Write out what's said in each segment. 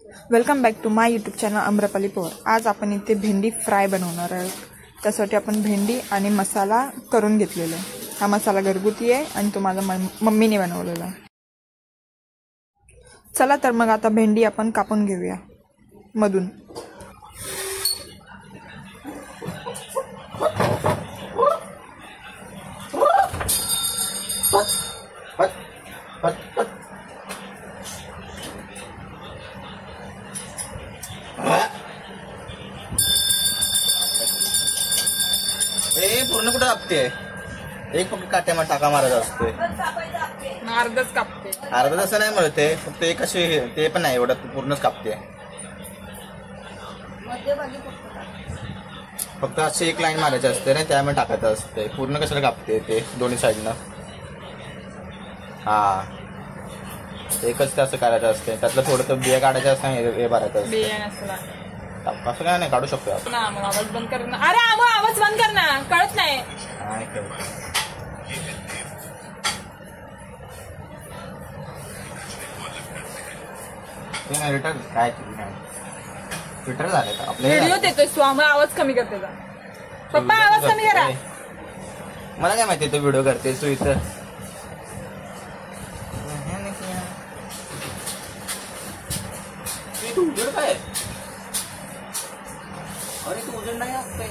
Welcome back to my YouTube channel Amrapali Pawar. आज आपण इथे भेंडी फ्राय बनवणार आहोत। त्यासाठी आपण भेंडी आणि मसाला करून घेतलेला आहे। हा मसाला घरगुती आहे आणि तो माझ्या मम्मीने बनवलेला आहे। चला तर मग आता भेंडी आपण कापून घेऊया मधून। पूर्ण कुठं कापते? एक फक्त काट्यामध्ये टाका मारायचा असतोय। अर्धच कापते, अर्धा तसं नाही मिळते, फक्त एक अशी ते पण नाही एवढं पूर्णच कापते। फक्त अशी एक लाईन मारायची असते ना, त्यामध्ये टाकायचं असते। पूर्ण कशाला कापते ते दोन्ही साईडनं? हा एकच ते असं करायचं असते। त्यातलं थोडं तर बिया काढायचं असतं, हे भरायचं असतं। असं काय नाही काढू शकतो आपण। आवाज बंद कर ना। अरे आवाज बंद कर ना, कळत नाही। रिटर्न काय रिटर्न झाले का आपल्या व्हिडिओ देतोय तू, आम्हाला आवाज कमी करते का? पप्पा आवाज कमी करा। मला काय माहिती तू व्हिडिओ करतेस तू इथं? काय अरे तू उजेड नाही असते।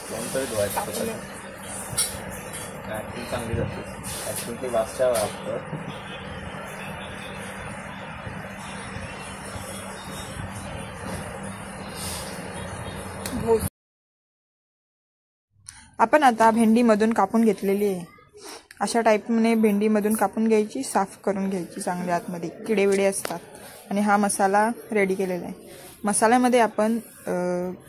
कोणतरी धुवायचं ऍक्टिंग चांगली जाते। ऍक्टिंग ते वाचच्या वाटतं। आपण आता भेंडी मधून कापून घेतलेली आहे। अशा टाईपने भेंडी मधून कापून घ्यायची, साफ करून घ्यायची चांगल्या। आतमध्ये किडे विडे असतात। आणि हा मसाला रेडी केलेला आहे। मसाल्यामध्ये आपण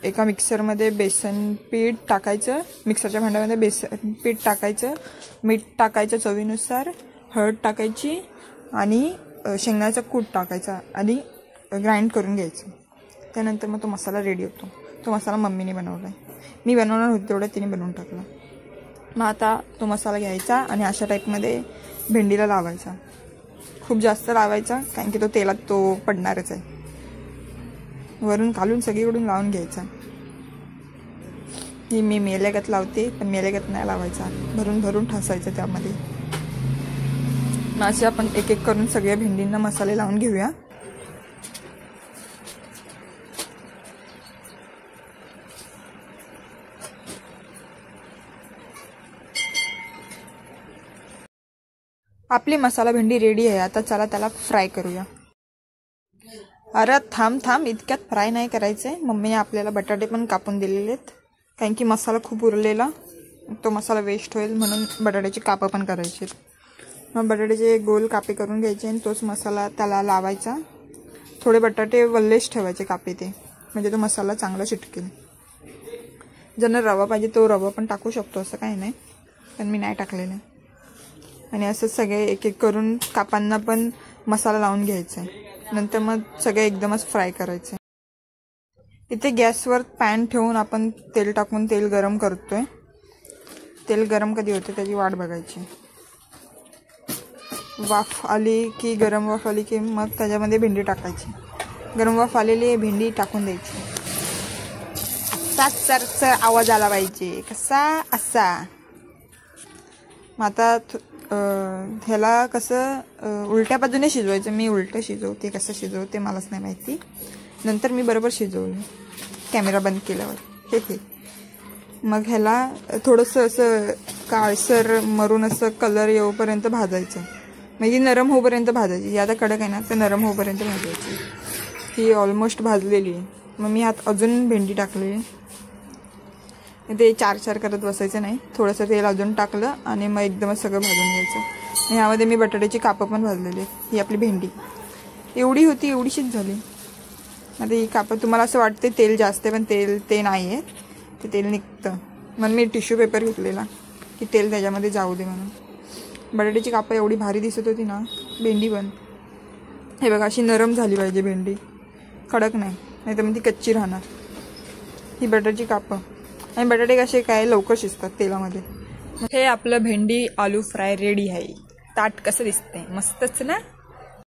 एका मिक्सरमध्ये बेसन पीठ टाकायचं, मिक्सरच्या भांड्यामध्ये बेसन पीठ टाकायचं, मीठ टाकायचं चवीनुसार, हळद टाकायची आणि शेंगदाण्याचा कूट टाकायचा आणि ग्राइंड करून घ्यायचं। त्यानंतर मग तो मसाला रेडी होतो। तो मसाला मम्मीने बनवला आहे, मी बनवणार होते तेवढं तिने बनवून टाकला। मग आता तो मसाला घ्यायचा आणि अशा टाईपमध्ये भेंडीला लावायचा। खूप जास्त लावायचा, कारण की तो तेलात तो पडणारच आहे। वरून काढून सगळीकडून लावून घ्यायचा। ही मी मेलेगत लावते, पण मेलेगत नाही लावायचा, भरून भरून ठसायचं त्यामध्ये। मग असे आपण एक एक करून सगळ्या भेंडींना मसाले लावून घेऊया। आपली मसाला भेंडी रेडी आहे। आता चला त्याला फ्राय करूया। अरे थांब, इतक्यात फ्राय नाही करायचंय। मम्मीने आपल्याला बटाटे पण कापून दिलेले आहेत, कारण की मसाला खूप उरलेला, तो मसाला वेस्ट होईल म्हणून बटाट्याची कापं पण करायची। मग बटाट्याचे गोल कापे करून घ्यायचे आणि तोच मसाला त्याला लावायचा। थोडे बटाटे वल्लेच ठेवायचे कापे, ते म्हणजे तो मसाला चांगला चिटकेल। ज्यांना रवा पाहिजे तो रवा पण टाकू शकतो, असं काही नाही, पण मी नाही टाकलेलं। आणि असं सगळे एक एक करून कापांना पण मसाला लावून घ्यायचा आहे। नंतर मग सगळे एकदमच फ्राय करायचे। इथे गॅसवर पॅन ठेवून आपण तेल टाकून तेल गरम करतोय। तेल गरम कधी होते त्याची वाट बघायची। वाफ आली की, गरम वाफ आली की मग त्याच्यामध्ये भेंडी टाकायची। गरम वाफ आलेली भेंडी टाकून द्यायची। सर आवाज आला पाहिजे, कसा असा। मग आता ह्याला कसं उलट्या बाजूने शिजवायचं। मी उलटं शिजवते, कसं शिजवते मलाच नाही माहिती। नंतर मी बरोबर शिजवलं कॅमेरा बंद केल्यावर। हे मग ह्याला थोडंसं असं काळसर मरून असं कलर येऊपर्यंत भाजायचं, म्हणजे नरम होईपर्यंत भाजायची। ही आता कडक आहे ना, तर नरम होईपर्यंत भाजायची। ही ऑलमोस्ट भाजलेली आहे। मग मी ह्यात अजून भेंडी टाकली। ते चार करत बसायचं नाही, थोडंसं तेल अजून टाकलं आणि मग एकदमच सगळं भाजून घ्यायचं। आणि ह्यामध्ये मी बटाट्याची कापं पण भाजलेली आहेत। ही आपली भेंडी एवढी होती, एवढीशीच झाली। आता ही कापं तुम्हाला असं वाटते तेल जास्त आहे, पण ते नाही आहे, ते तेल निघतं। मग मी टिश्यू पेपर घेतलेला की तेल त्याच्यामध्ये जाऊ दे म्हणून। बटाट्याची कापं एवढी भारी दिसत होती ना, भेंडी पण हे बघा अशी नरम झाली पाहिजे भेंडी, कडक नाही, नाहीतर मग ती कच्ची राहणार। ही बटाट्याची कापं आणि बटाटे कसे काय लवकर शिजतात तेलामध्ये. हे आपलं भेंडी आलू फ्राय रेडी आहे. ताट कसं दिसतंय? मस्तच ना.